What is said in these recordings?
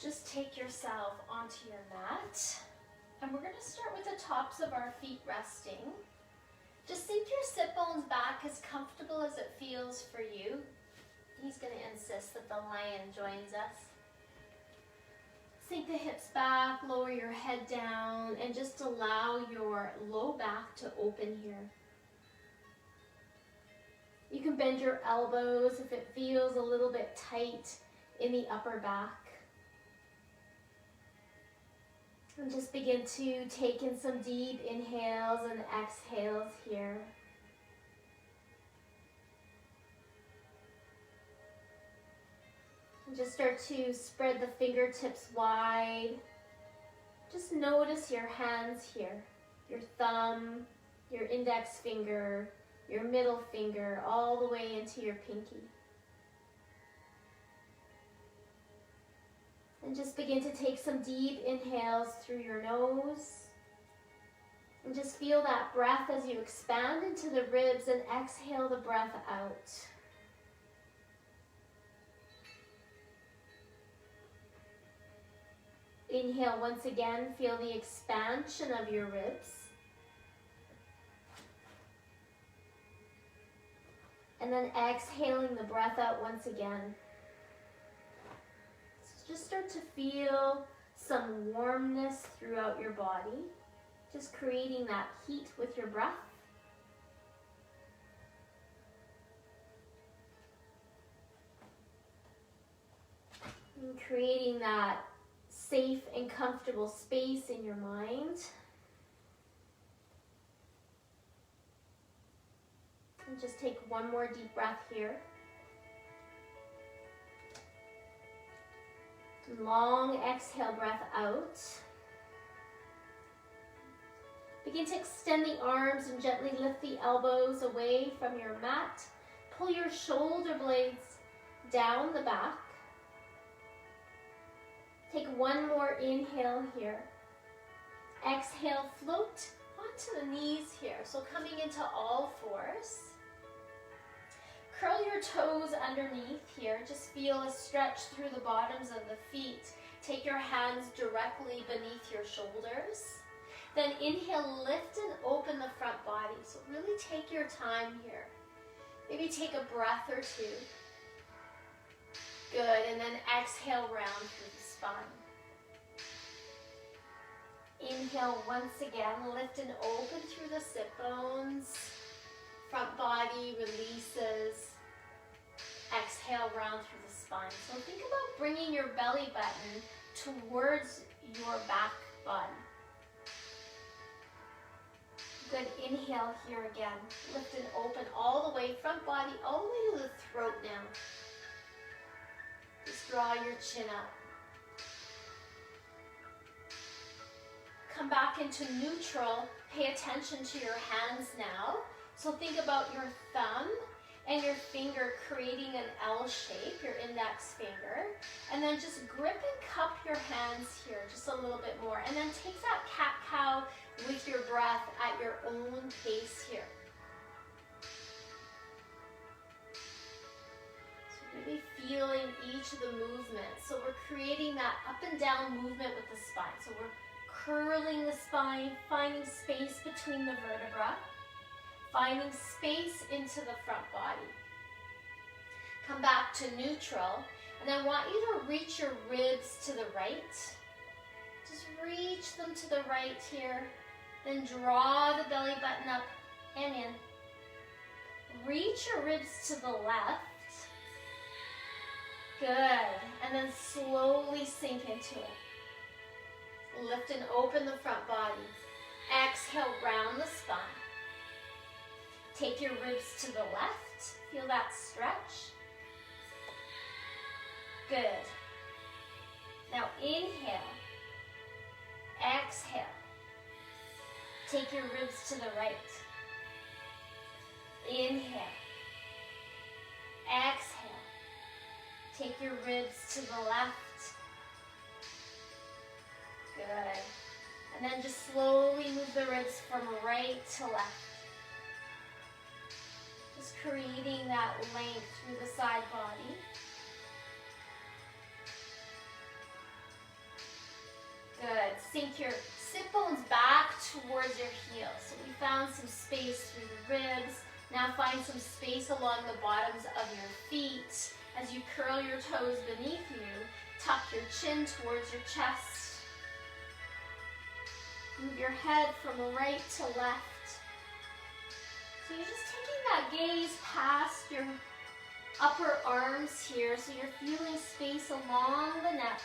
Just take yourself onto your mat, and we're going to start with the tops of our feet resting. Just sink your sit bones back as comfortable as it feels for you. He's going to insist that the lion joins us. Sink the hips back, lower your head down, and just allow your low back to open here. You can bend your elbows if it feels a little bit tight in the upper back. And just begin to take in some deep inhales and exhales here. And just start to spread the fingertips wide. Just notice your hands here, your thumb, your index finger, your middle finger, all the way into your pinky. And just begin to take some deep inhales through your nose. And just feel that breath as you expand into the ribs and exhale the breath out. Inhale once again, feel the expansion of your ribs. And then exhaling the breath out once again. Just start to feel some warmness throughout your body. Just creating that heat with your breath. And creating that safe and comfortable space in your mind. And just take one more deep breath here. Long exhale breath out. Begin to extend the arms and gently lift the elbows away from your mat. Pull your shoulder blades down the back. Take one more inhale here. Exhale, float onto the knees here. So coming into all fours. Curl your toes underneath here. Just feel a stretch through the bottoms of the feet. Take your hands directly beneath your shoulders. Then inhale, lift and open the front body. So really take your time here. Maybe take a breath or two. Good, and then exhale round through the spine. Inhale once again, lift and open through the sit bones. Front body releases. Exhale round through the spine. So think about bringing your belly button towards your back body. Good, inhale here again. Lift and open all the way, front body, all the way to the throat now. Just draw your chin up. Come back into neutral. Pay attention to your hands now. So think about your thumb and your finger creating an L shape, your index finger. And then just grip and cup your hands here just a little bit more. And then take that cat-cow with your breath at your own pace here. So really feeling each of the movements. So we're creating that up and down movement with the spine. So we're curling the spine, finding space between the vertebrae. Finding space into the front body. Come back to neutral, and I want you to reach your ribs to the right. Just reach them to the right here. Then draw the belly button up and in. Reach your ribs to the left. Good, and then slowly sink into it. Lift and open the front body. Exhale, round the spine. Take your ribs to the left. Feel that stretch. Good. Now inhale. Exhale. Take your ribs to the right. Inhale. Exhale. Take your ribs to the left. Good. And then just slowly move the ribs from right to left. Just creating that length through the side body. sink your sit bones back towards your heels. So we found some space through the ribs. Now find some space along the bottoms of your feet. As you curl your toes beneath you, tuck your chin towards your chest. Move your head from right to left. So you're just taking that gaze past your upper arms here, so you're feeling space along the neck.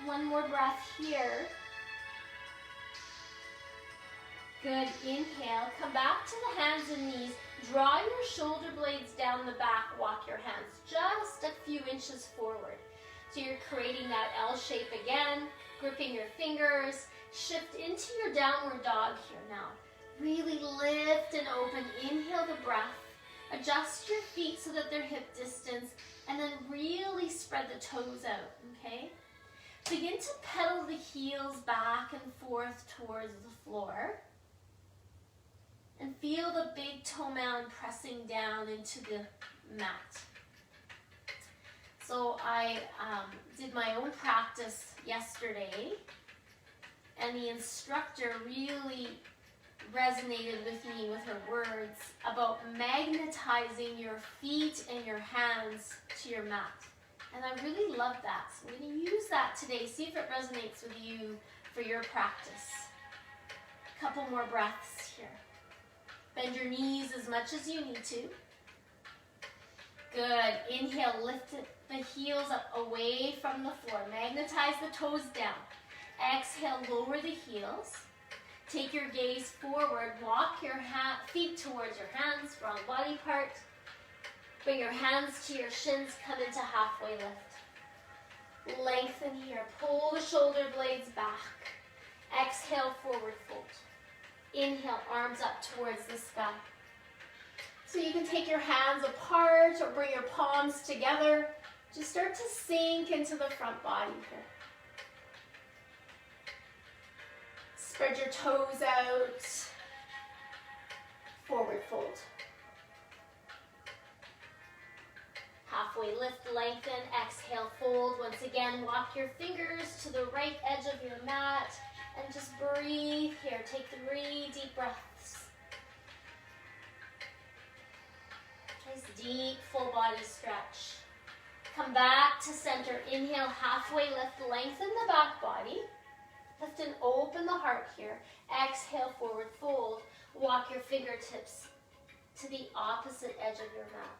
One more breath here. Good, inhale, come back to the hands and knees. Draw your shoulder blades down the back, walk your hands just a few inches forward. So you're creating that L shape again, gripping your fingers. Shift into your downward dog here now. Really lift and open, inhale the breath. Adjust your feet so that they're hip distance, and then really spread the toes out, okay? Begin to pedal the heels back and forth towards the floor. And feel the big toe mound pressing down into the mat. So I did my own practice yesterday, and the instructor really resonated with me with her words about magnetizing your feet and your hands to your mat. And I really love that. So we're going to use that today. See if it resonates with you for your practice. A couple more breaths here. Bend your knees as much as you need to. Good. Inhale, lift the heels up away from the floor. Magnetize the toes down. Exhale, lower the heels. Take your gaze forward. Walk your feet towards your hands, wrong body part. Bring your hands to your shins, come into halfway lift. Lengthen here. Pull the shoulder blades back. Exhale, forward fold. Inhale, arms up towards the sky. So you can take your hands apart or bring your palms together. Just start to sink into the front body here. Spread your toes out. Forward fold. Halfway lift, lengthen, exhale, fold. Once again, walk your fingers to the right edge of your mat and just breathe here. Take 3 deep breaths. Nice deep full body stretch. Come back to center. Inhale, halfway lift, lengthen the back body. Lift and open the heart here. Exhale, forward fold. Walk your fingertips to the opposite edge of your mat.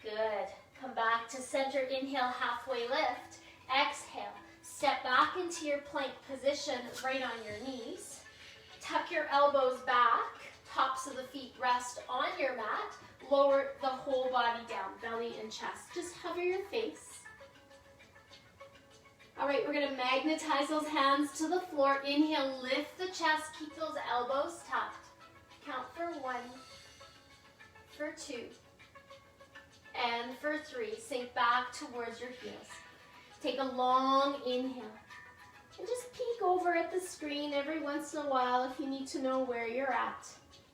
Good. Come back to center. Inhale, halfway lift. Exhale. Step back into your plank position right on your knees. Tuck your elbows back. Tops of the feet rest on your mat. Lower the whole body down, belly and chest. Just hover your face. All right, we're going to magnetize those hands to the floor. Inhale, lift the chest. Keep those elbows tucked. Count for 1, for 2, and for 3. Sink back towards your heels. Take a long inhale. And just peek over at the screen every once in a while if you need to know where you're at.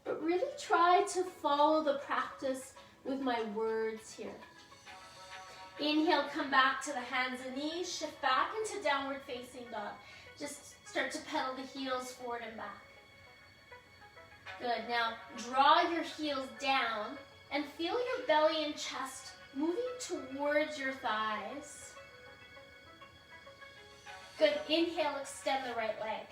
But really try to follow the practice with my words here. Inhale, come back to the hands and knees. Shift back into downward facing dog. Just start to pedal the heels forward and back. Good. Now draw your heels down and feel your belly and chest moving towards your thighs. Good. Inhale, extend the right leg.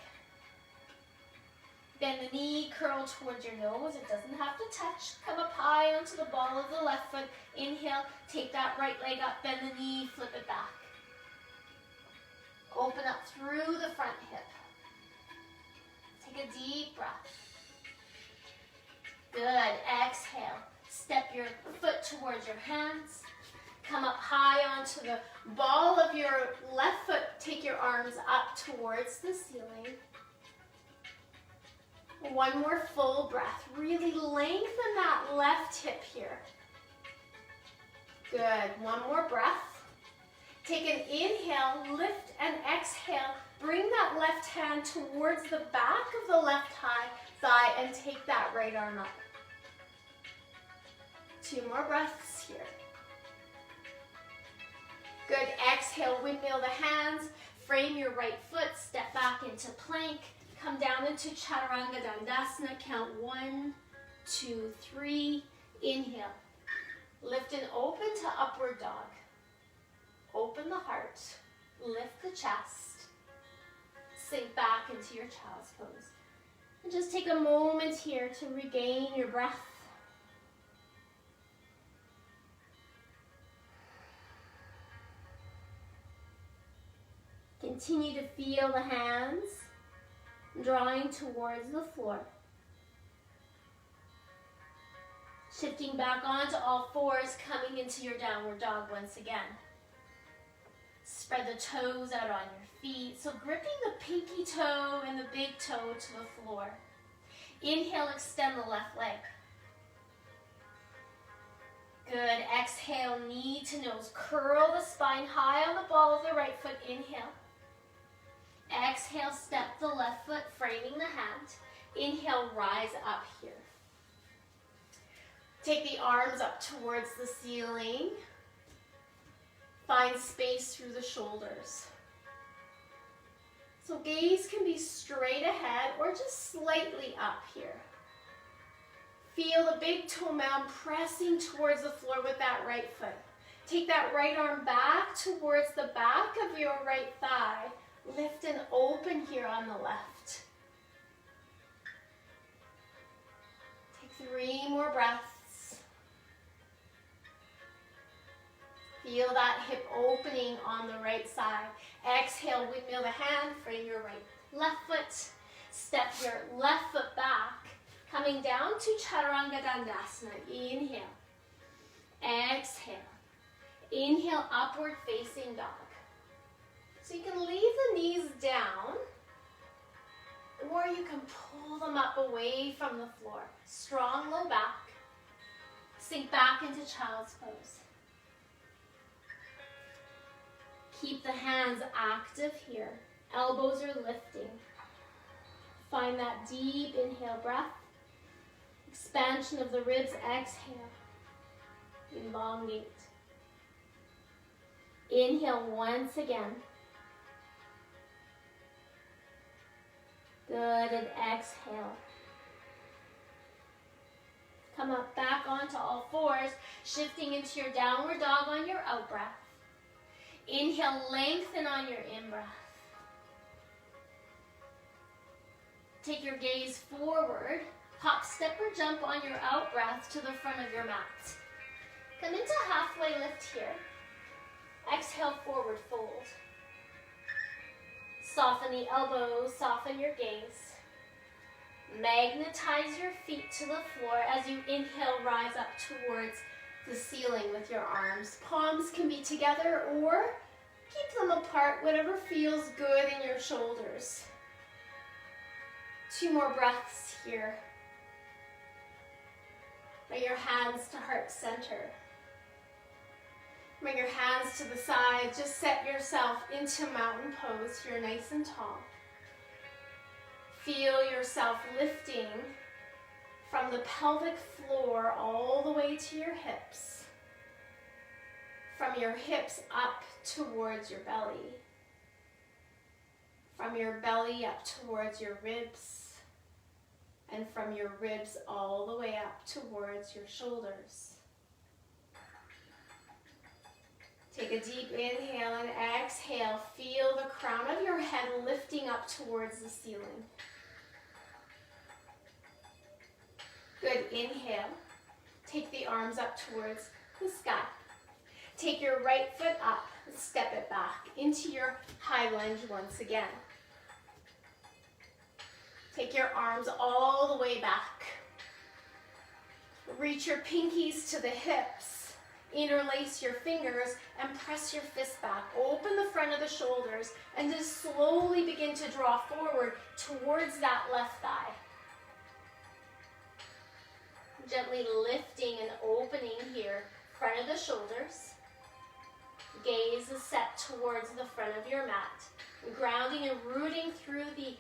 Bend the knee, curl towards your nose. It doesn't have to touch. Come up high onto the ball of the left foot. Inhale, take that right leg up, bend the knee, flip it back. Open up through the front hip. Take a deep breath. Good. Exhale. Step your foot towards your hands. Come up high onto the ball of your left foot. Take your arms up towards the ceiling. One more full breath. Really lengthen that left hip here. Good. One more breath. Take an inhale, lift and exhale. bring that left hand towards the back of the left thigh and take that right arm up. 2 more breaths here. Good, exhale, windmill the hands, frame your right foot, step back into plank, come down into Chaturanga Dandasana, count 1, 2, 3, inhale. Lift and open to upward dog. Open the heart, lift the chest, sink back into your child's pose. And just take a moment here to regain your breath. Continue to feel the hands drawing towards the floor. Shifting back onto all fours, coming into your downward dog once again. Spread the toes out on your feet. So gripping the pinky toe and the big toe to the floor. Inhale, extend the left leg. Good, exhale, knee to nose. Curl the spine high on the ball of the right foot, inhale. Exhale, step the left foot, framing the hand. Inhale, rise up here. Take the arms up towards the ceiling. Find space through the shoulders. So gaze can be straight ahead or just slightly up here. Feel the big toe mound pressing towards the floor with that right foot. Take that right arm back towards the back of your right thigh. Lift and open here on the left. Take 3 more breaths. Feel that hip opening on the right side. Exhale, windmill the hand, frame your left foot. Step your left foot back, coming down to Chaturanga Dandasana. Inhale. Exhale. Inhale, upward facing dog. So you can leave the knees down, or you can pull them up away from the floor. Strong low back. Sink back into child's pose. Keep the hands active here. Elbows are lifting. Find that deep inhale breath. Expansion of the ribs, exhale. Elongate. Inhale once again. Good, and exhale. Come up back onto all fours, shifting into your downward dog on your out breath. Inhale, lengthen on your in-breath. Take your gaze forward. Hop, step, or jump on your out-breath to the front of your mat. Come into halfway lift here. Exhale, forward fold. Soften the elbows, soften your gaze. Magnetize your feet to the floor as you inhale, rise up towards the ceiling with your arms. Palms can be together or keep them apart, whatever feels good in your shoulders. 2 more breaths here. Bring your hands to heart center. Bring your hands to the side. Just set yourself into mountain pose here, nice and tall. Feel yourself lifting from the pelvic floor all the way to your hips. From your hips up towards your belly. From your belly up towards your ribs. And from your ribs all the way up towards your shoulders. Take a deep inhale and exhale. Feel the crown of your head lifting up towards the ceiling. Good, inhale. Take the arms up towards the sky. Take your right foot up and step it back into your high lunge once again. Take your arms all the way back. Reach your pinkies to the hips. Interlace your fingers and press your fist back. Open the front of the shoulders and just slowly begin to draw forward towards that left thigh. Gently lifting and opening here, front of the shoulders. Gaze is set towards the front of your mat. Grounding and rooting through the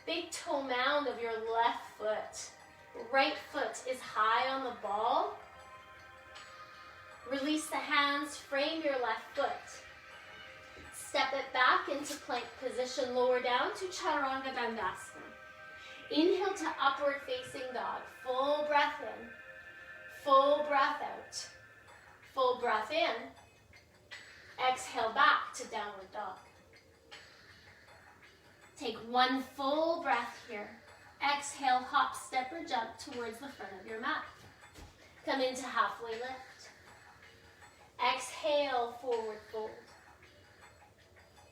big toe mound of your left foot. Right foot is high on the ball. Release the hands, frame your left foot. Step it back into plank position, lower down to Chaturanga Dandasana. Inhale to upward facing dog. Full breath in, full breath out. Full breath in. Exhale back to downward dog. Take one full breath here. Exhale, hop, step, or jump towards the front of your mat. Come into halfway lift. Exhale, forward fold.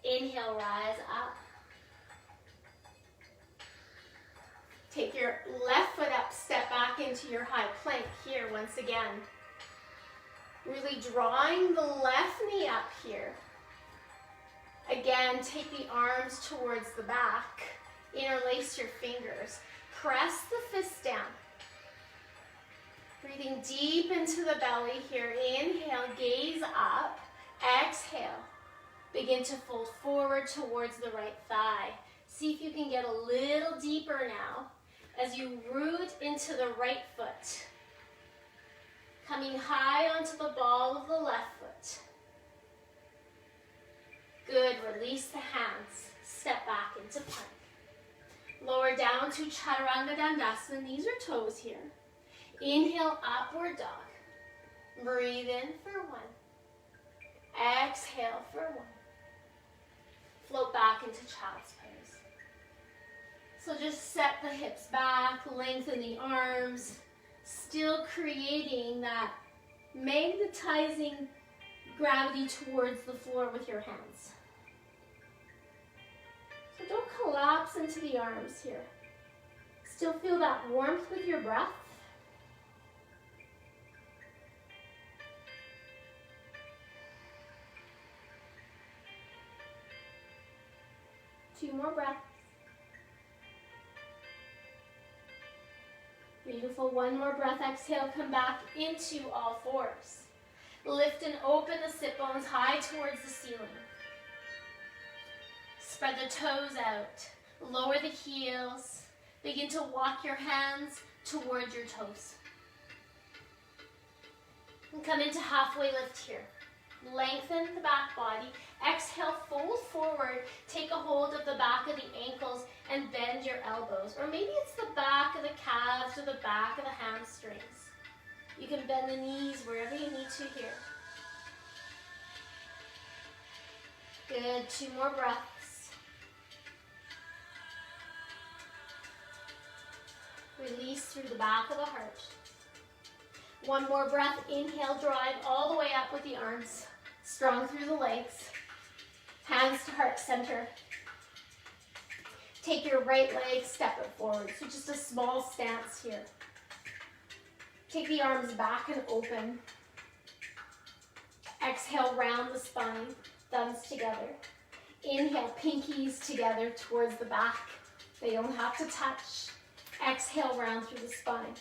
Inhale, rise up. Take your left foot up, step back into your high plank here once again. Really drawing the left knee up here. Again, take the arms towards the back. Interlace your fingers. Press the fists down. Breathing deep into the belly here. Inhale, gaze up. Exhale. Begin to fold forward towards the right thigh. See if you can get a little deeper now as you root into the right foot. Coming high onto the ball of the left foot. Good, release the hands. Step back into plank. Lower down to Chaturanga Dandasana, knees or toes here. Inhale, upward dog. Breathe in for one. Exhale for one. Float back into child's pose. So just set the hips back, lengthen the arms, still creating that magnetizing gravity towards the floor with your hands. So don't collapse into the arms here. Still feel that warmth with your breath. Two more breaths. Beautiful. One more breath. Exhale, come back into all fours. Lift and open the sit bones high towards the ceiling. Spread the toes out. Lower the heels. Begin to walk your hands towards your toes. And come into halfway lift here. Lengthen the back body. Exhale, fold forward. Take a hold of the back of the ankles and bend your elbows. Or maybe it's the back of the calves or the back of the hamstrings. You can bend the knees wherever you need to here. Good, two more breaths. Release through the back of the heart. One more breath. Inhale, drive all the way up with the arms. Strong through the legs. Hands to heart center. Take your right leg, step it forward. So just a small stance here. Take the arms back and open. Exhale, round the spine, thumbs together. Inhale, pinkies together towards the back. They don't have to touch. Exhale, round through the spine.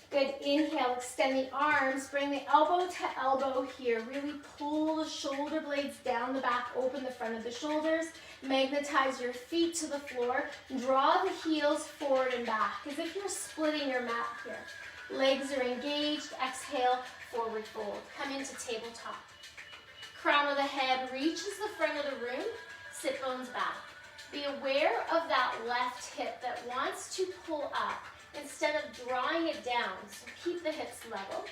Good, inhale, extend the arms, bring the elbow to elbow here. Really pull the shoulder blades down the back, open the front of the shoulders. Magnetize your feet to the floor. Draw the heels forward and back, as if you're splitting your mat here. Legs are engaged. Exhale, forward fold. Come into tabletop. Crown of the head reaches the front of the room. Sit bones back. Be aware of that left hip that wants to pull up instead of drawing it down. So keep the hips level.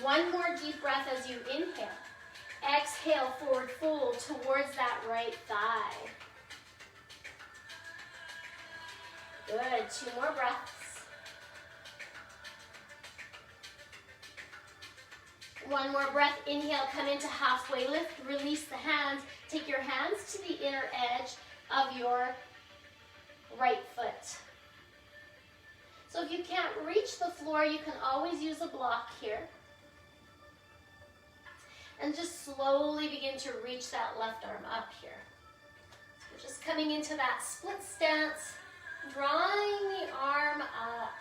One more deep breath as you inhale. Exhale, forward fold towards that right thigh. Good, two more breaths. One more breath. Inhale, come into halfway lift. Release the hands. Take your hands to the inner edge of your right foot. So if you can't reach the floor, you can always use a block here. And just slowly begin to reach that left arm up here. So we're just coming into that split stance, drawing the arm up.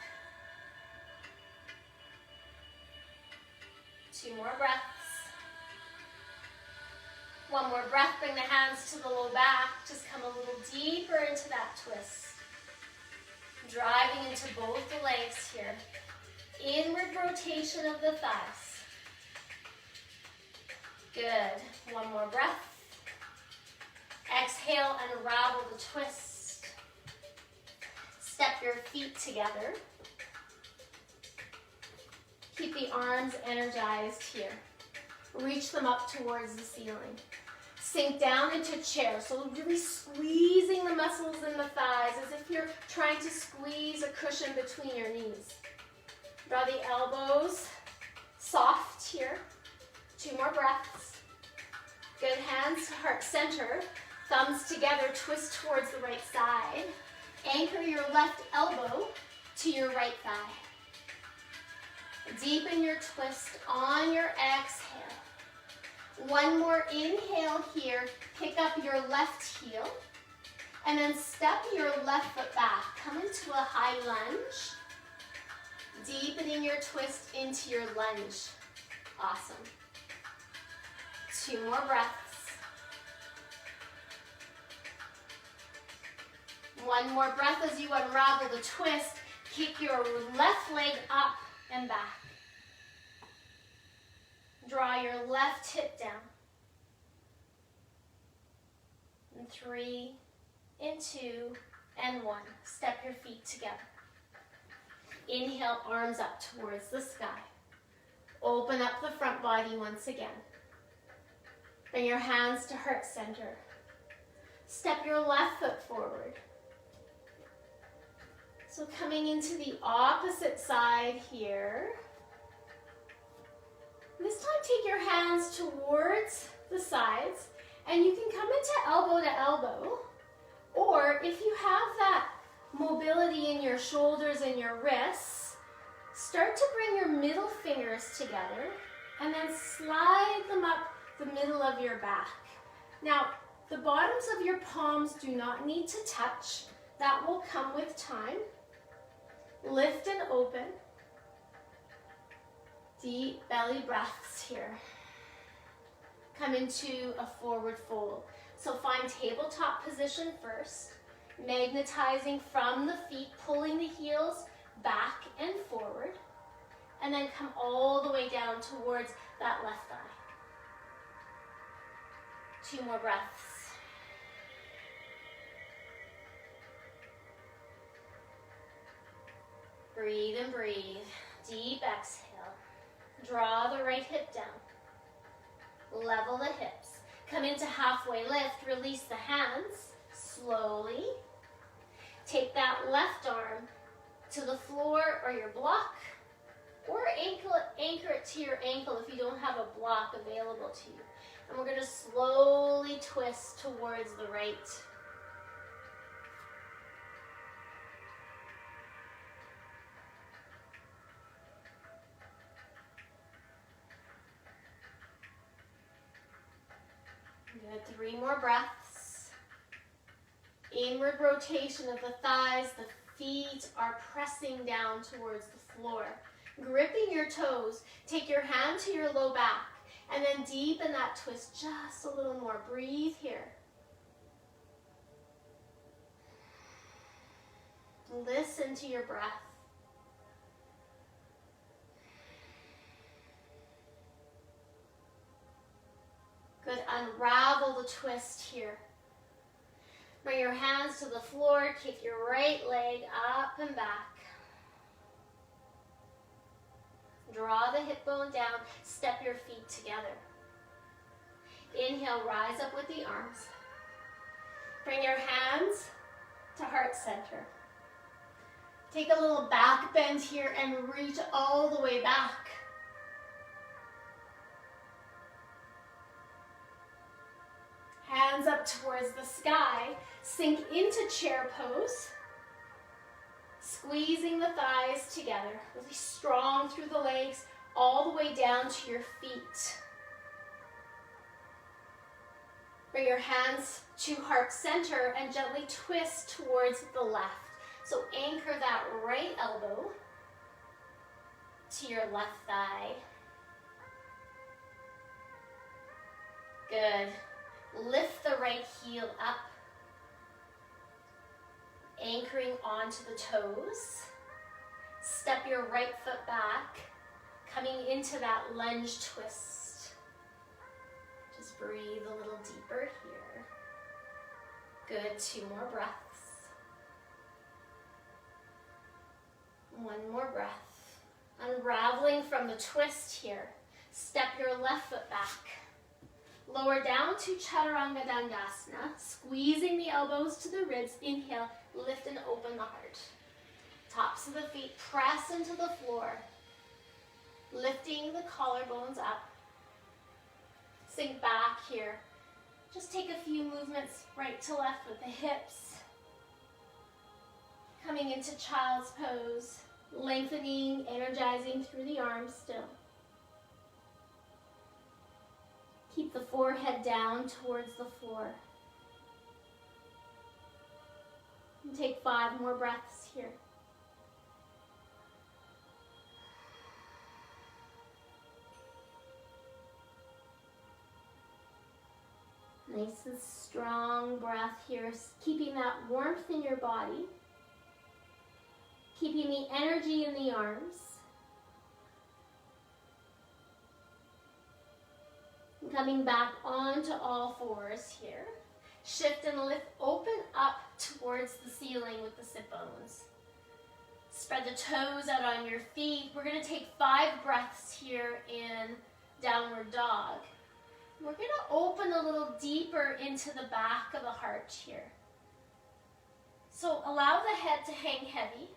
Two more breaths. One more breath, bring the hands to the low back. Just come a little deeper into that twist. Driving into both the legs here. Inward rotation of the thighs. Good. One more breath. Exhale, unravel the twist. Step your feet together. Keep the arms energized here. Reach them up towards the ceiling. Sink down into chair, so really squeezing the muscles in the thighs as if you're trying to squeeze a cushion between your knees. Draw the elbows soft here. 2 more breaths. Good, hands to heart center. Thumbs together, twist towards the right side. Anchor your left elbow to your right thigh. Deepen your twist on your exhale. One more inhale here. Pick up your left heel. And then step your left foot back. Come into a high lunge. Deepening your twist into your lunge. Awesome. 2 more breaths. One more breath as you unravel the twist. Kick your left leg up and back. Draw your left hip down. And 3, and 2, and 1. Step your feet together. Inhale, arms up towards the sky. Open up the front body once again. Bring your hands to heart center. Step your left foot forward. So coming into the opposite side here. This time take your hands towards the sides and you can come into elbow to elbow. Or if you have that mobility in your shoulders and your wrists, start to bring your middle fingers together and then slide them up the middle of your back. Now, the bottoms of your palms do not need to touch. That will come with time. Lift and open. Deep belly breaths here. Come into a forward fold. So find tabletop position first. Magnetizing from the feet, pulling the heels back and forward. And then come all the way down towards that left thigh. 2 more breaths. Breathe and breathe. Deep exhale. Draw the right hip down. Level the hips. Come into halfway lift. Release the hands. Slowly. Take that left arm to the floor or your block. Or anchor it to your ankle if you don't have a block available to you. And we're going to slowly twist towards the right. Good, 3 more breaths. Inward rotation of the thighs. The feet are pressing down towards the floor. Gripping your toes. Take your hand to your low back. And then deepen that twist just a little more. Breathe here. Listen to your breath. Good. Unravel the twist here. Bring your hands to the floor. Kick your right leg up and back. Draw the hip bone down. Step your feet together. Inhale, rise up with the arms. Bring your hands to heart center. Take a little back bend here and reach all the way back. Hands up towards the sky. Sink into chair pose. Squeezing the thighs together. Really strong through the legs, all the way down to your feet. Bring your hands to heart center and gently twist towards the left. So anchor that right elbow to your left thigh. Good. Lift the right heel up, anchoring onto the toes. Step your right foot back, coming into that lunge twist. Just breathe a little deeper here. Good, 2 more breaths. One more breath. Unraveling from the twist here. Step your left foot back. Lower down to Chaturanga Dandasana, squeezing the elbows to the ribs. Inhale, lift and open the heart. Tops of the feet press into the floor, lifting the collarbones up. Sink back here. Just take a few movements right to left with the hips. Coming into child's pose, lengthening, energizing through the arms still. Keep the forehead down towards the floor. And take 5 more breaths here. Nice and strong breath here, keeping that warmth in your body, keeping the energy in the arms. And coming back onto all fours here. Shift and lift, open up towards the ceiling with the sit bones. Spread the toes out on your feet. We're going to take 5 breaths here in downward dog. We're going to open a little deeper into the back of the heart here. So allow the head to hang heavy.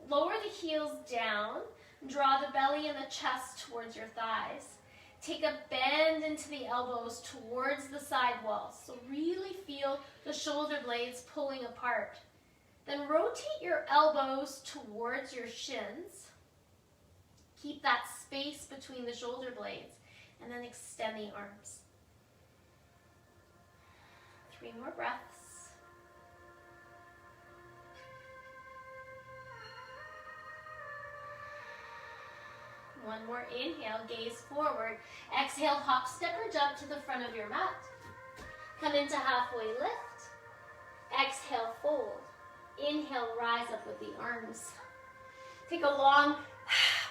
Lower the heels down. Draw the belly and the chest towards your thighs. Take a bend into the elbows towards the side walls. So really feel the shoulder blades pulling apart. Then rotate your elbows towards your shins. Keep that space between the shoulder blades. And then extend the arms. 3 more breaths. One more inhale, gaze forward. Exhale, hop, step, or jump to the front of your mat. Come into halfway lift. Exhale, fold. Inhale, rise up with the arms. Take a long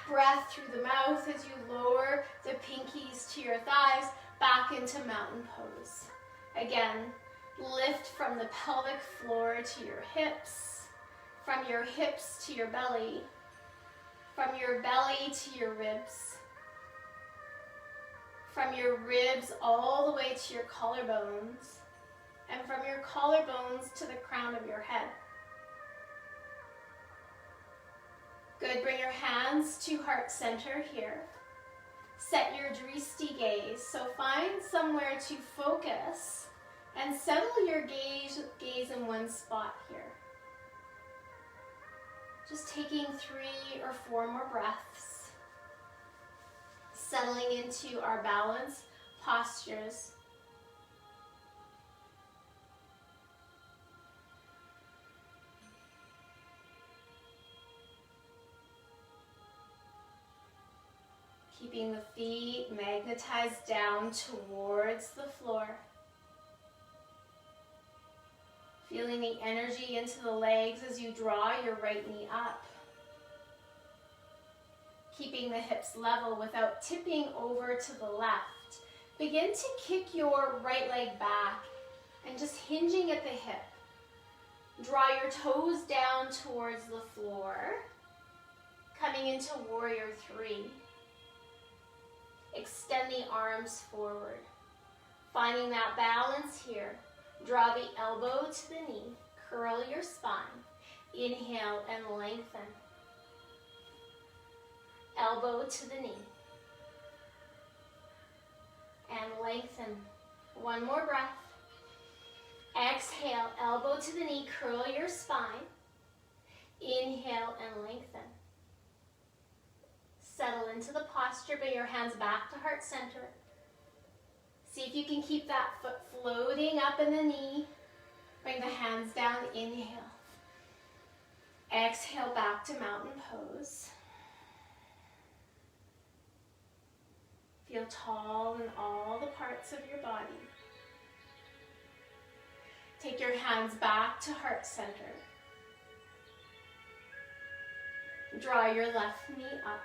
breath through the mouth as you lower the pinkies to your thighs back into mountain pose. Again, lift from the pelvic floor to your hips, from your hips to your belly, from your belly to your ribs, from your ribs all the way to your collarbones, and from your collarbones to the crown of your head. Good, bring your hands to heart center here. Set your drishti gaze, so find somewhere to focus and settle your gaze in one spot here. Just taking 3 or 4 more breaths. Settling into our balance postures. Keeping the feet magnetized down towards the floor. Feeling the energy into the legs as you draw your right knee up. Keeping the hips level without tipping over to the left. Begin to kick your right leg back and just hinging at the hip. Draw your toes down towards the floor. Coming into warrior 3. Extend the arms forward. Finding that balance here. Draw the elbow to the knee. Curl your spine. Inhale and lengthen. Elbow to the knee. And lengthen. One more breath. Exhale, elbow to the knee. Curl your spine. Inhale and lengthen. Settle into the posture, bring your hands back to heart center. See if you can keep that foot floating up in the knee. Bring the hands down, inhale. Exhale back to mountain pose. Feel tall in all the parts of your body. Take your hands back to heart center. Draw your left knee up.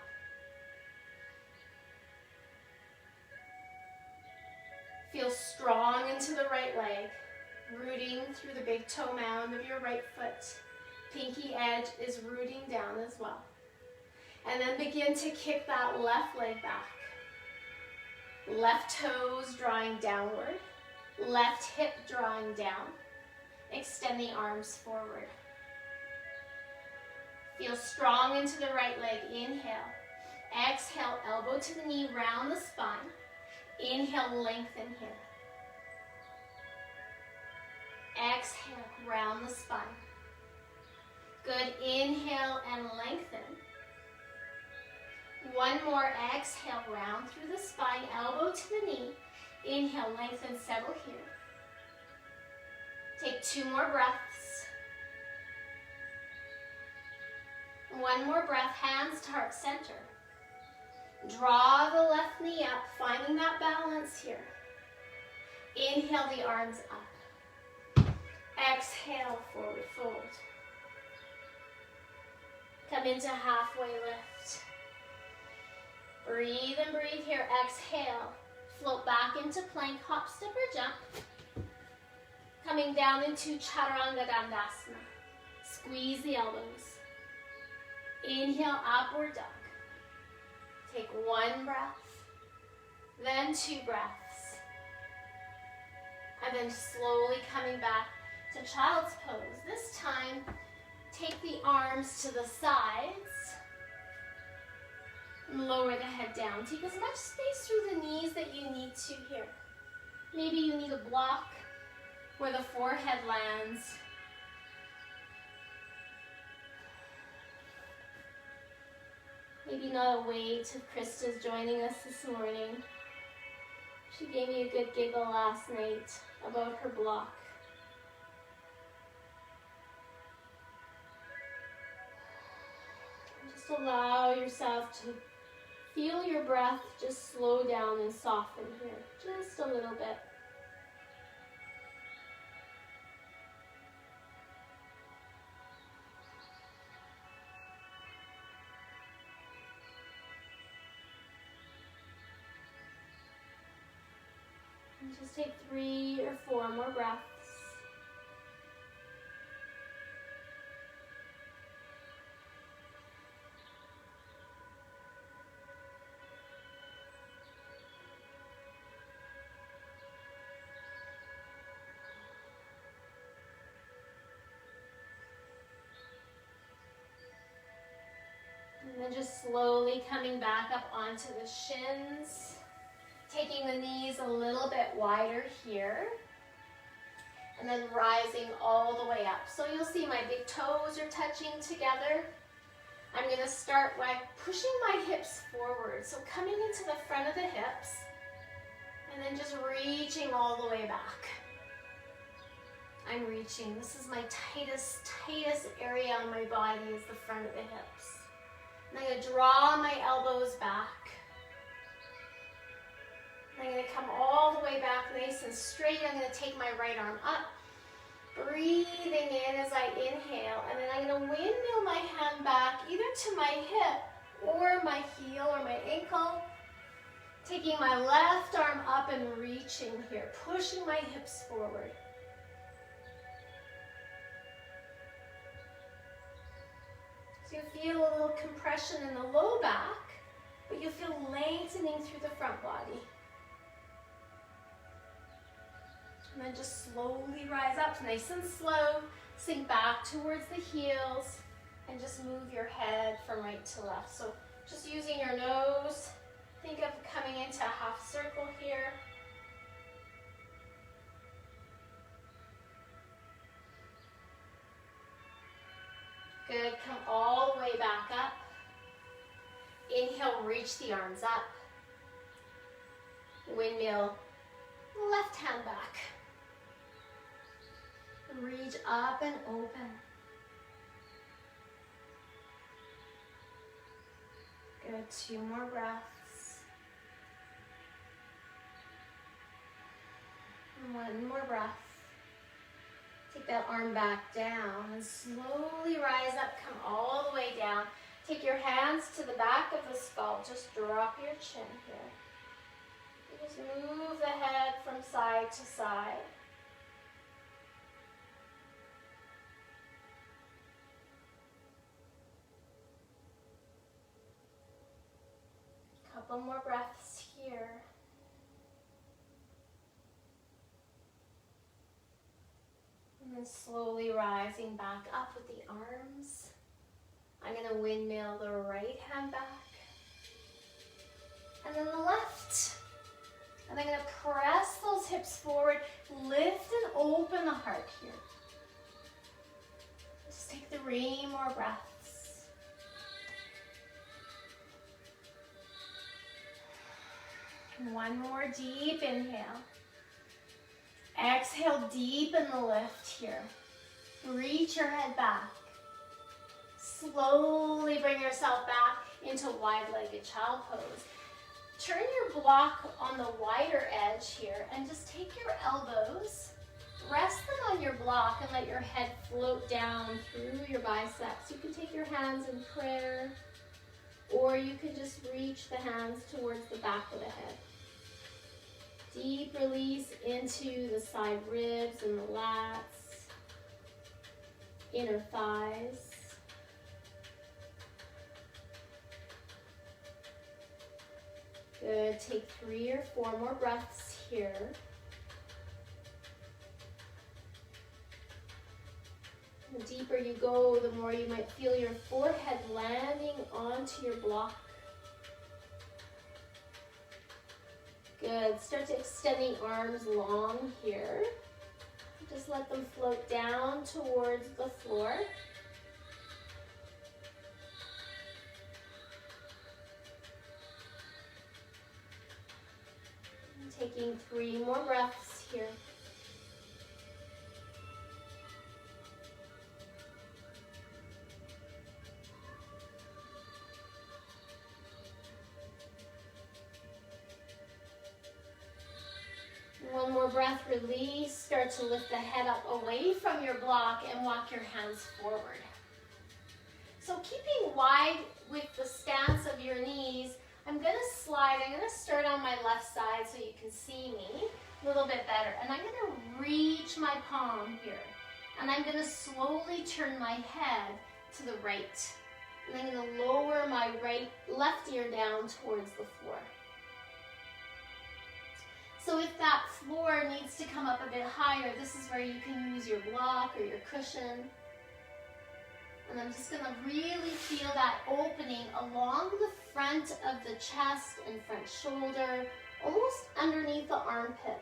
Feel strong into the right leg, rooting through the big toe mound of your right foot. Pinky edge is rooting down as well. And then begin to kick that left leg back. Left toes drawing downward. Left hip drawing down. Extend the arms forward. Feel strong into the right leg. Inhale. Exhale, elbow to the knee, round the spine. Inhale, lengthen here. Exhale, round the spine. Good, inhale and lengthen. One more, exhale, round through the spine, elbow to the knee. Inhale, lengthen several here. Take 2 more breaths. One more breath, hands to heart center. Draw the left knee up, finding that balance here. Inhale the arms up. Exhale, forward fold. Come into halfway lift. Breathe and breathe here. Exhale. Float back into plank, hop, step, or jump. Coming down into Chaturanga Dandasana. Squeeze the elbows. Inhale, upward dog. Take 1 breath, then 2 breaths. And then slowly coming back to child's pose. This time, take the arms to the sides. And lower the head down. Take as much space through the knees that you need to here. Maybe you need a block where the forehead lands. Maybe not a weight if Krista's joining us this morning. She gave me a good giggle last night about her block. Just allow yourself to feel your breath just slow down and soften here, just a little bit. And just take 3 or 4 more breaths. And then just slowly coming back up onto the shins. Taking the knees a little bit wider here. And then rising all the way up. So you'll see my big toes are touching together. I'm going to start by pushing my hips forward. So coming into the front of the hips. And then just reaching all the way back. I'm reaching. This is my tightest area on my body is the front of the hips. And I'm going to draw my elbows back. I'm going to come all the way back nice and straight. I'm going to take my right arm up. Breathing in as I inhale. And then I'm going to windmill my hand back either to my hip or my heel or my ankle. Taking my left arm up and reaching here. Pushing my hips forward. So you feel a little compression in the low back, but you feel lengthening through the front body. And then just slowly rise up, nice and slow. Sink back towards the heels and just move your head from right to left. So just using your nose, think of coming into a half circle here. Good, come all the way back up. Inhale, reach the arms up. Windmill, left hand back. Reach up and open. Good, 2 more breaths. 1 more breath. Take that arm back down and slowly rise up, come all the way down. Take your hands to the back of the skull. Just drop your chin here. You just move the head from side to side. Couple more breaths here. And then slowly rising back up with the arms. I'm going to windmill the right hand back. And then the left. And I'm going to press those hips forward. Lift and open the heart here. Just take 3 more breaths. And 1 more deep inhale. Exhale, deepen the lift here. Reach your head back. Slowly bring yourself back into wide-legged child pose. Turn your block on the wider edge here and just take your elbows, rest them on your block and let your head float down through your biceps. You can take your hands in prayer or you can just reach the hands towards the back of the head. Deep release into the side ribs and the lats, inner thighs. Good. Take 3 or 4 more breaths here. The deeper you go, the more you might feel your forehead landing onto your block. Good. Start to extend the arms long here. Just let them float down towards the floor. Taking 3 more breaths here. One more breath, release. Start to lift the head up away from your block and walk your hands forward. So keeping wide with the stance of your knees, I'm going to slide. I'm going to start on my left side so you can see me a little bit better. And I'm going to reach my palm here. And I'm going to slowly turn my head to the right. And I'm going to lower my left ear down towards the floor. So if that floor needs to come up a bit higher, this is where you can use your block or your cushion. And I'm just going to really feel that opening along the front of the chest and front shoulder, almost underneath the armpit.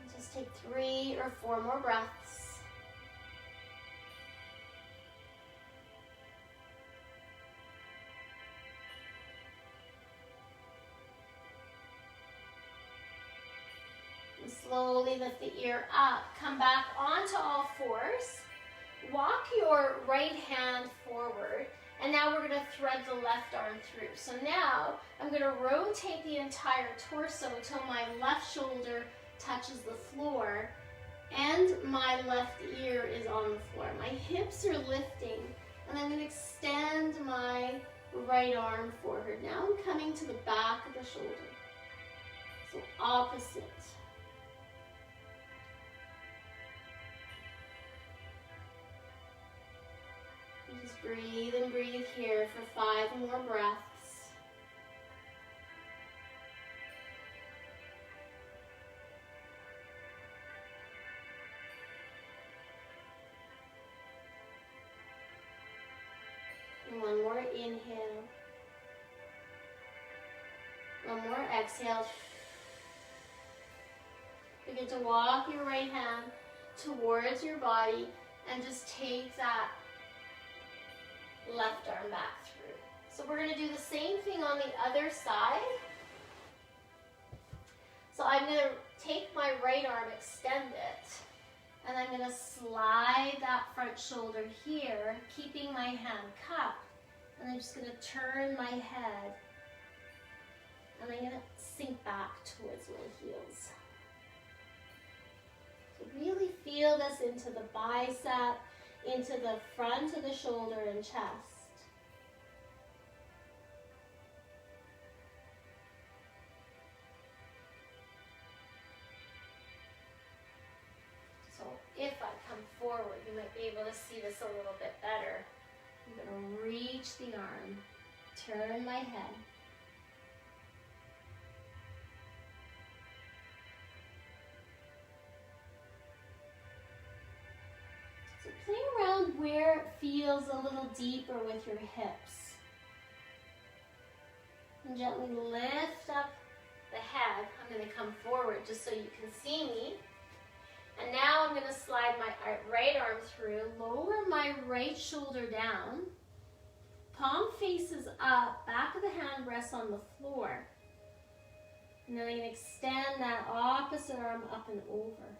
And just take 3 or 4 more breaths. Slowly lift the ear up, come back onto all fours, walk your right hand forward, and now we're going to thread the left arm through. So now I'm going to rotate the entire torso until my left shoulder touches the floor and my left ear is on the floor. My hips are lifting, and I'm going to extend my right arm forward. Now I'm coming to the back of the shoulder. So opposite. Just breathe and breathe here for 5 more breaths. And 1 more inhale. 1 more exhale. Begin to walk your right hand towards your body and just take that left arm back through. So we're going to do the same thing on the other side. So I'm going to take my right arm, extend it, and I'm going to slide that front shoulder here, keeping my hand cupped, and I'm just going to turn my head And I'm gonna sink back towards my heels. So really feel this into the bicep, into the front of the shoulder and chest. So if I come forward, you might be able to see this a little bit better. I'm going to reach the arm, turn my head. So play around where it feels a little deeper with your hips. And gently lift up the head. I'm going to come forward just so you can see me. And now I'm going to slide my right arm through, lower my right shoulder down, palm faces up, back of the hand rests on the floor. And then I'm going to extend that opposite arm up and over.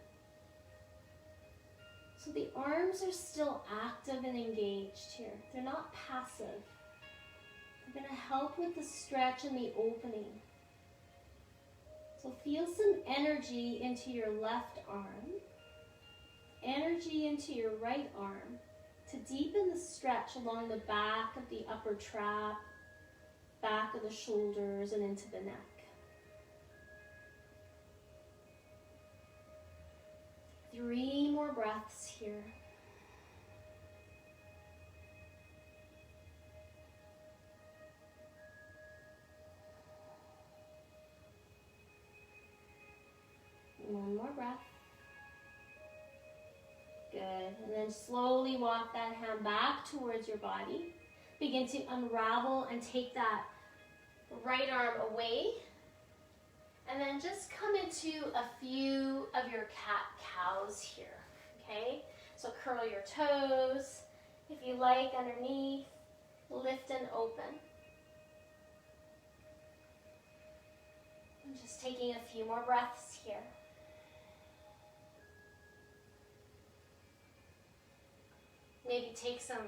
So the arms are still active and engaged here. They're not passive. They're going to help with the stretch and the opening. So feel some energy into your left arm, energy into your right arm to deepen the stretch along the back of the upper trap, back of the shoulders, and into the neck. Three more breaths here. One more breath. Good. And then slowly walk that hand back towards your body. Begin to unravel and take that right arm away. And then just come into a few of your cat-cows here. Okay? So curl your toes. If you like, underneath, lift and open. And just taking a few more breaths here. Maybe take some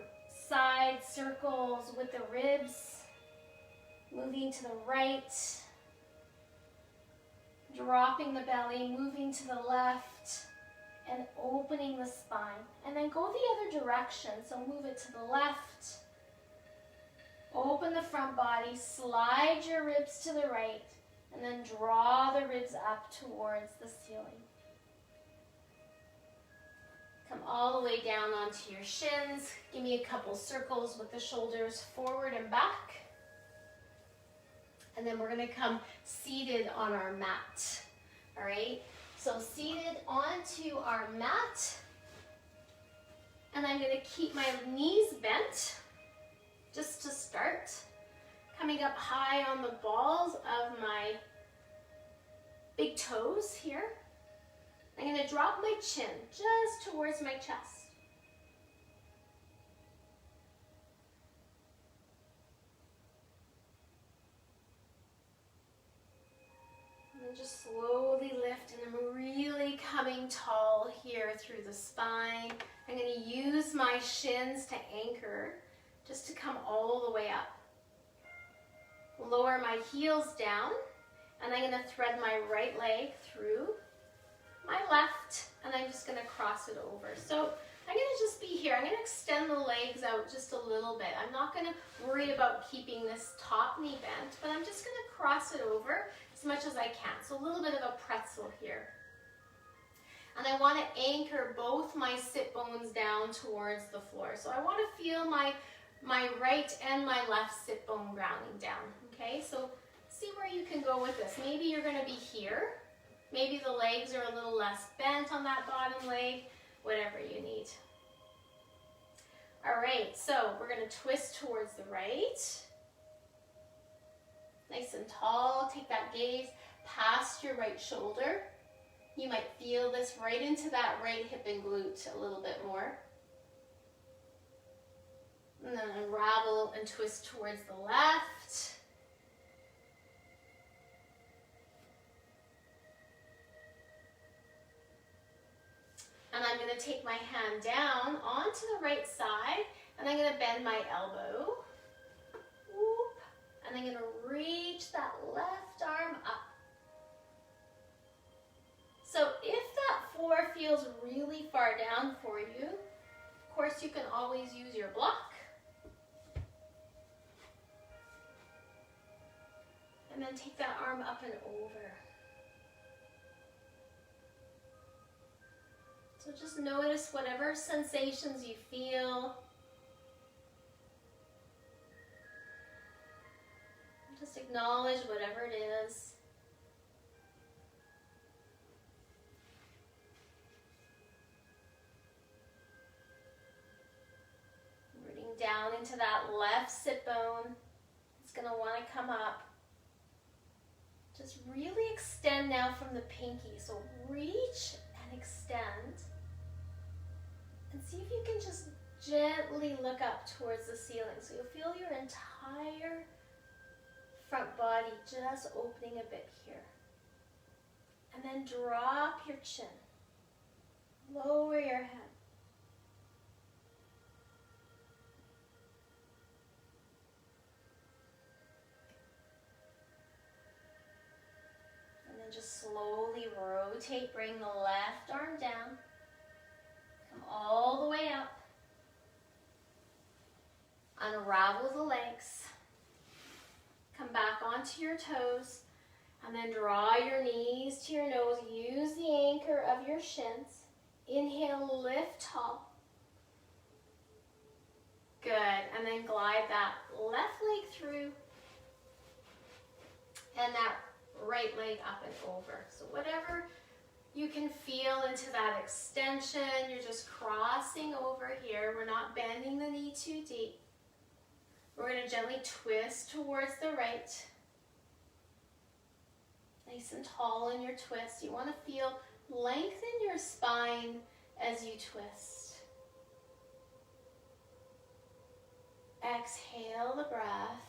side circles with the ribs, moving to the right, dropping the belly, moving to the left, and opening the spine. And then go the other direction, so move it to the left, open the front body, slide your ribs to the right, and then draw the ribs up towards the ceiling. Come all the way down onto your shins. Give me a couple circles with the shoulders forward and back. And then we're going to come seated on our mat. All right? So seated onto our mat. And I'm going to keep my knees bent just to start. Coming up high on the balls of my big toes here. I'm going to drop my chin just towards my chest. And then just slowly lift, and I'm really coming tall here through the spine. I'm going to use my shins to anchor, just to come all the way up. Lower my heels down, and I'm going to thread my right leg through my left, and I'm just going to cross it over. So I'm going to just be here. I'm going to extend the legs out just a little bit. I'm not going to worry about keeping this top knee bent, but I'm just going to cross it over as much as I can. So a little bit of a pretzel here. And I want to anchor both my sit bones down towards the floor. So I want to feel my right and my left sit bone grounding down. Okay, so see where you can go with this. Maybe you're going to be here. Maybe the legs are a little less bent on that bottom leg, whatever you need. All right, so we're going to twist towards the right. Nice and tall. Take that gaze past your right shoulder. You might feel this right into that right hip and glute a little bit more. And then unravel and twist towards the left. And I'm going to take my hand down onto the right side, and I'm going to bend my elbow. Whoop. And I'm going to reach that left arm up. So if that 4 feels really far down for you, of course you can always use your block. And then take that arm up and over. So just notice whatever sensations you feel. Just acknowledge whatever it is. Rooting down into that left sit bone. It's going to want to come up. Just really extend now from the pinky. So reach and extend. And see if you can just gently look up towards the ceiling. So you'll feel your entire front body just opening a bit here. And then drop your chin. Lower your head. And then just slowly rotate, bring the left arm down. Come all the way up. Unravel the legs. Come back onto your toes. And then draw your knees to your nose. Use the anchor of your shins. Inhale, lift tall. Good. And then glide that left leg through. And that right leg up and over. So whatever you can feel into that extension, you're just crossing over here. We're not bending the knee too deep. We're going to gently twist towards the right. Nice and tall in your twist. You want to feel lengthen your spine as you twist. Exhale the breath.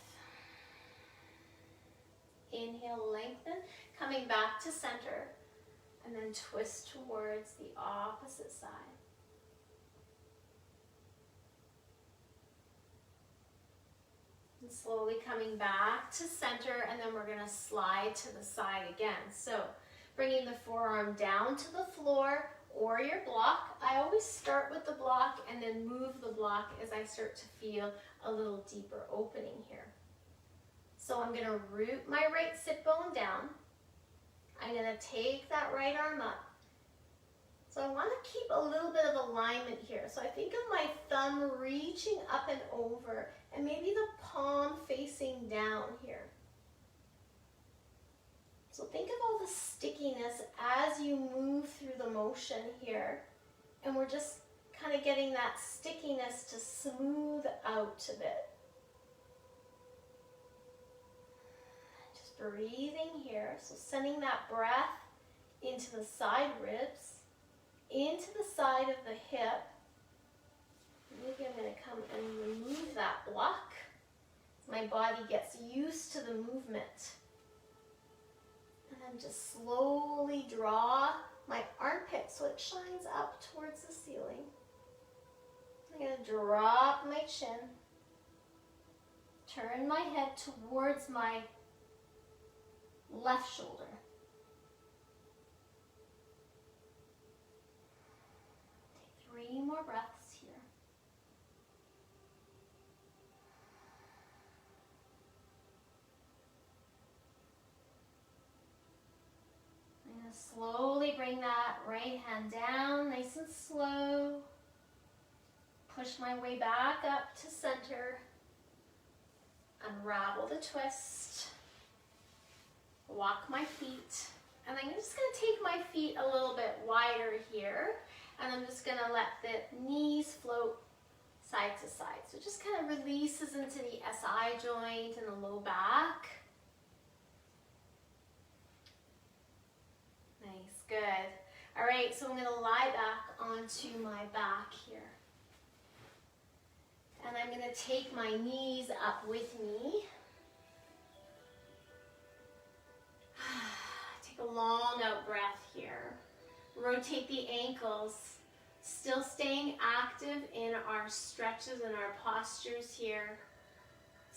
Inhale, lengthen, coming back to center, and then twist towards the opposite side. And slowly coming back to center, and then we're going to slide to the side again. So bringing the forearm down to the floor or your block. I always start with the block and then move the block as I start to feel a little deeper opening here. So I'm going to root my right sit bone down. I'm going to take that right arm up. So I want to keep a little bit of alignment here. So I think of my thumb reaching up and over, and maybe the palm facing down here. So think of all the stickiness as you move through the motion here. And we're just kind of getting that stickiness to smooth out a bit. Just breathing here. So sending that breath into the side ribs, into the side of the hip. Maybe I'm going to come and remove that block. My body gets used to the movement. And then just slowly draw my armpit so it shines up towards the ceiling. I'm going to drop my chin. Turn my head towards my left shoulder. Take 3 more breaths here. I'm going to slowly bring that right hand down, nice and slow. Push my way back up to center. Unravel the twist. Walk my feet. And I'm just going to take my feet a little bit wider here. And I'm just going to let the knees float side to side. So it just kind of releases into the SI joint and the low back. Nice, good. All right, so I'm going to lie back onto my back here. And I'm going to take my knees up with me. Take a long out breath here. Rotate the ankles. Still staying active in our stretches and our postures here.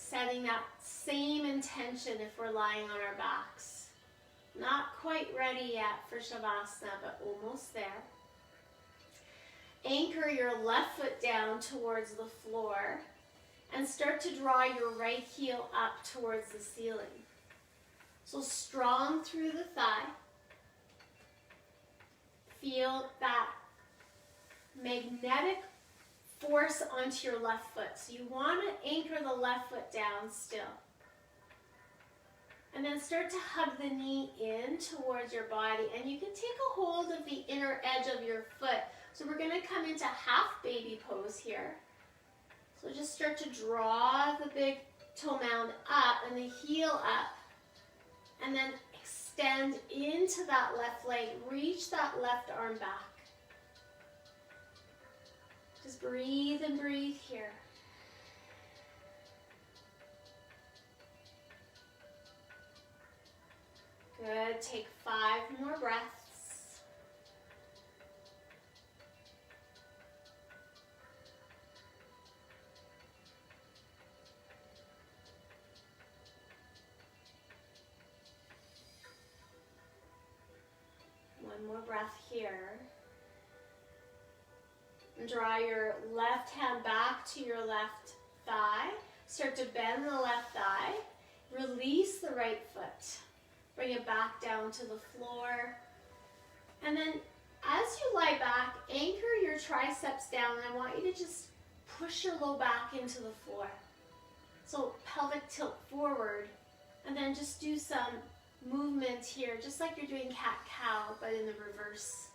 Setting that same intention if we're lying on our backs. Not quite ready yet for Shavasana, but almost there. Anchor your left foot down towards the floor and start to draw your right heel up towards the ceiling. So strong through the thigh. Feel that magnetic force onto your left foot. So you want to anchor the left foot down still. And then start to hug the knee in towards your body. And you can take a hold of the inner edge of your foot. So we're going to come into half baby pose here. So just start to draw the big toe mound up and the heel up. And then extend into that left leg. Reach that left arm back. Just breathe and breathe here. Good. Take 5 more breaths. One more breath here. And draw your left hand back to your left thigh. Start to bend the left thigh. Release the right foot. Bring it back down to the floor. And then as you lie back, anchor your triceps down. And I want you to just push your low back into the floor. So pelvic tilt forward. And then just do some movement here, just like you're doing cat-cow, but in the reverse,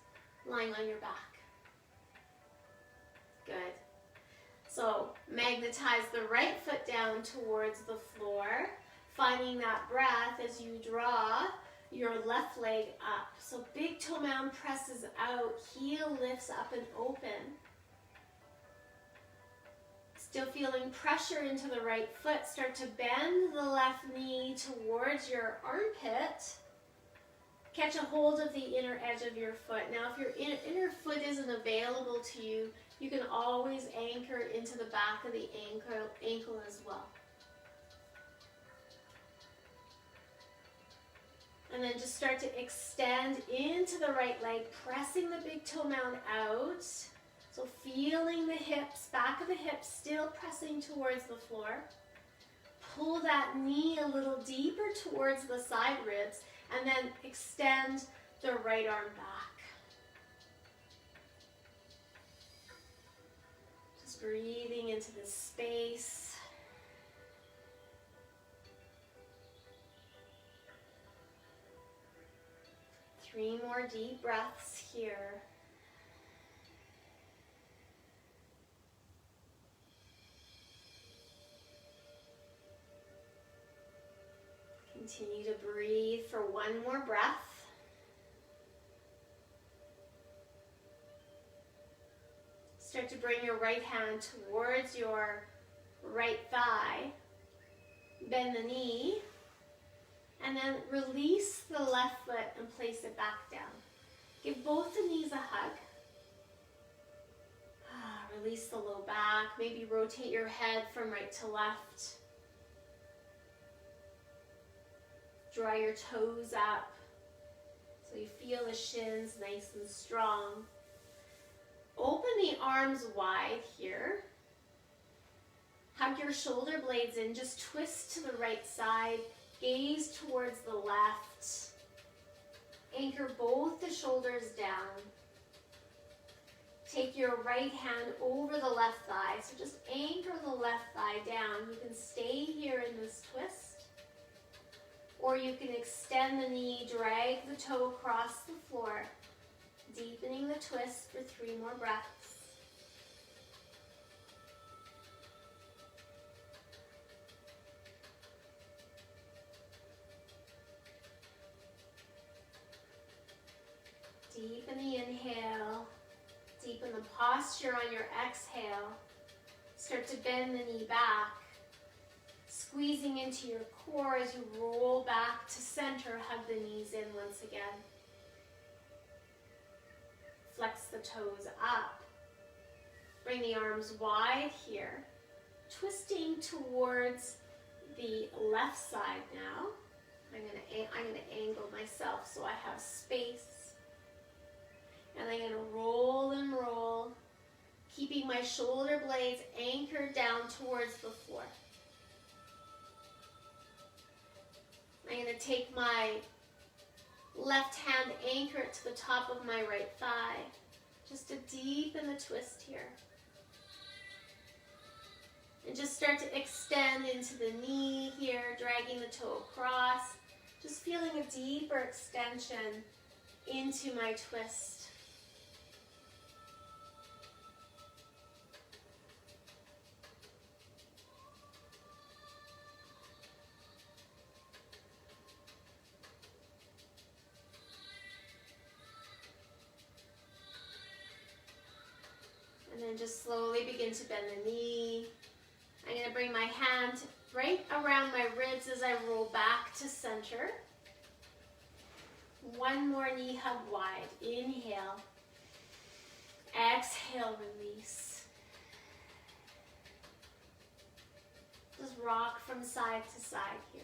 lying on your back. Good. So magnetize the right foot down towards the floor, finding that breath as you draw your left leg up. So big toe mound presses out, heel lifts up and open. Still feeling pressure into the right foot. Start to bend the left knee towards your armpit. Catch a hold of the inner edge of your foot. Now if your inner foot isn't available to you, you can always anchor into the back of the ankle as well. And then just start to extend into the right leg, pressing the big toe mound out. So feeling the hips, back of the hips still pressing towards the floor. Pull that knee a little deeper towards the side ribs and then extend the right arm back. Just breathing into this space. Three more deep breaths here. Continue to breathe for one more breath. Start to bring your right hand towards your right thigh. Bend the knee. And then release the left foot and place it back down. Give both the knees a hug. Release the low back. Maybe rotate your head from right to left. Draw your toes up so you feel the shins nice and strong. Open the arms wide here. Hug your shoulder blades in. Just twist to the right side. Gaze towards the left. Anchor both the shoulders down. Take your right hand over the left thigh. So just anchor the left thigh down. You can stay here in this twist. Or you can extend the knee, drag the toe across the floor, deepening the twist for 3 more breaths. Deepen the inhale, deepen the posture on your exhale. Start to bend the knee back. Squeezing into your core as you roll back to center, hug the knees in once again. Flex the toes up. Bring the arms wide here. Twisting towards the left side now. I'm gonna angle myself so I have space. And I'm gonna roll and roll, keeping my shoulder blades anchored down towards the floor. I'm gonna take my left hand, anchor it to the top of my right thigh, just to deepen the twist here. And just start to extend into the knee here, dragging the toe across, just feeling a deeper extension into my twist. And then just slowly begin to bend the knee. I'm going to bring my hand right around my ribs as I roll back to center. One more knee hug wide. Inhale. Exhale, release. Just rock from side to side here.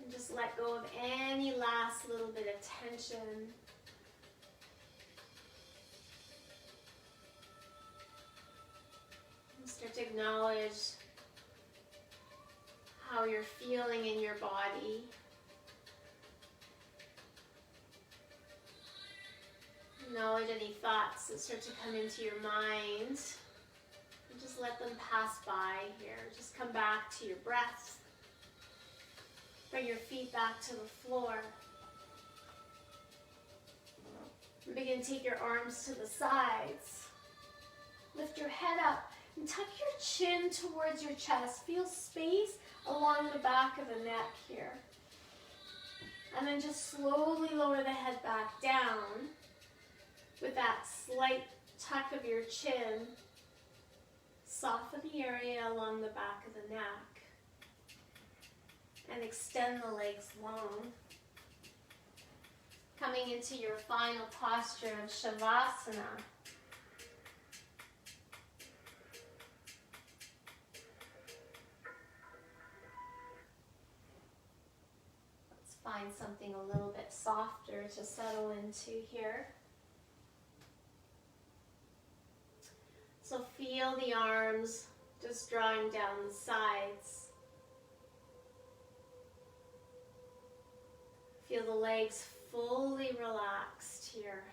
And just let go of any last little bit of tension. Start to acknowledge how you're feeling in your body. Acknowledge any thoughts that start to come into your mind. And just let them pass by here. Just come back to your breath. Bring your feet back to the floor. And begin to take your arms to the sides. Lift your head up. And tuck your chin towards your chest. Feel space along the back of the neck here. And then just slowly lower the head back down with that slight tuck of your chin. Soften the area along the back of the neck. And extend the legs long. Coming into your final posture of Shavasana. Find something a little bit softer to settle into here. So feel the arms just drawing down the sides. Feel the legs fully relaxed here.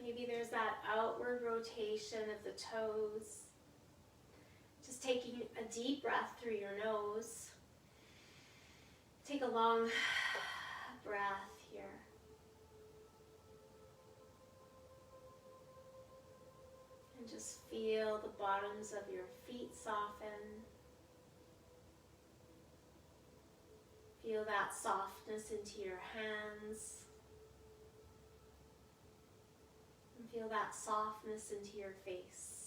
Maybe there's that outward rotation of the toes. Just taking a deep breath through your nose. Take a long breath here. And just feel the bottoms of your feet soften. Feel that softness into your hands. And feel that softness into your face.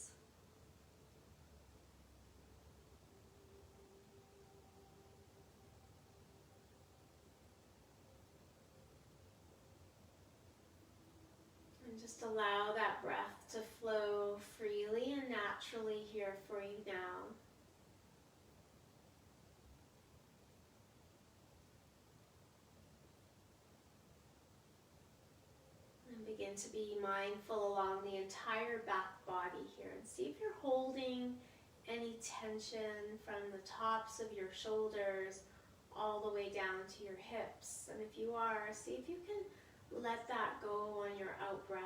Just allow that breath to flow freely and naturally here for you now. And begin to be mindful along the entire back body here and see if you're holding any tension from the tops of your shoulders all the way down to your hips. And if you are, see if you can let that go on your out breath.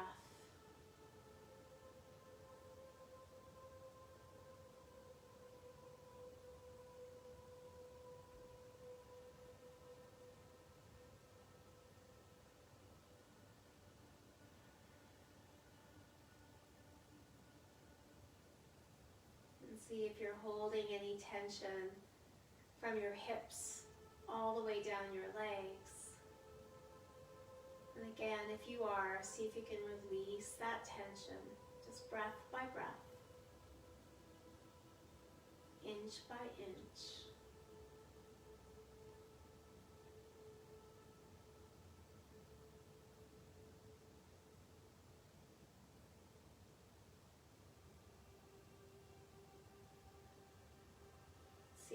And see if you're holding any tension from your hips all the way down your legs. And again, if you are, see if you can release that tension, just breath by breath, inch by inch.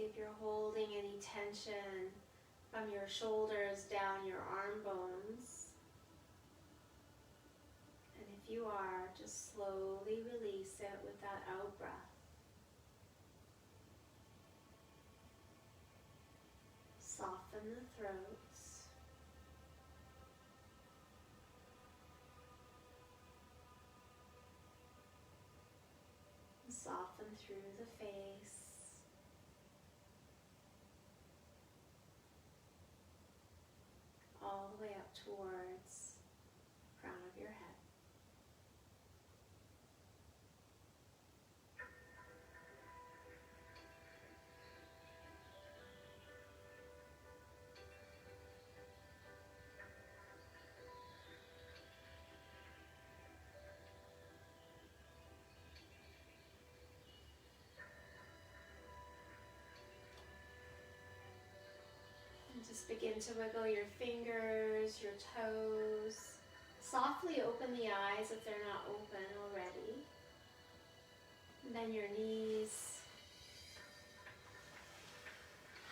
if you're holding any tension from your shoulders down your arm bones. And if you are, just slowly release it with that out breath. Soften the throats. Soften through the face. All the way up towards the crown of your head. Just begin to wiggle your fingers, your toes. Softly open the eyes if they're not open already. Bend your knees.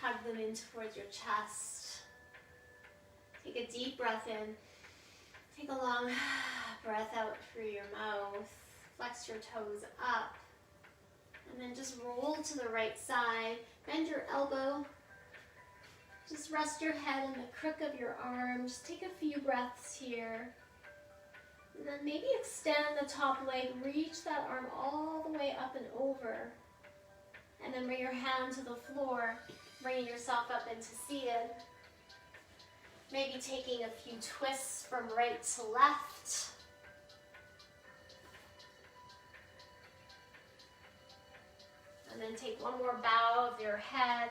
Hug them in towards your chest. Take a deep breath in. Take a long breath out through your mouth. Flex your toes up. And then just roll to the right side. Bend your elbow. Just rest your head on the crook of your arm. Just take a few breaths here. And then maybe extend the top leg. Reach that arm all the way up and over. And then bring your hand to the floor, bringing yourself up into seated. Maybe taking a few twists from right to left. And then take one more bow of your head.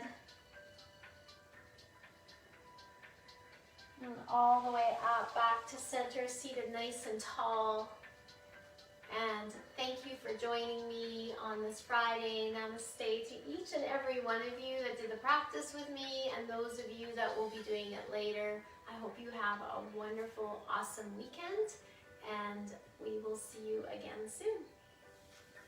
And all the way up, back to center, seated nice and tall. And thank you for joining me on this Friday. Namaste to each and every one of you that did the practice with me and those of you that will be doing it later. I hope you have a wonderful, awesome weekend, and we will see you again soon.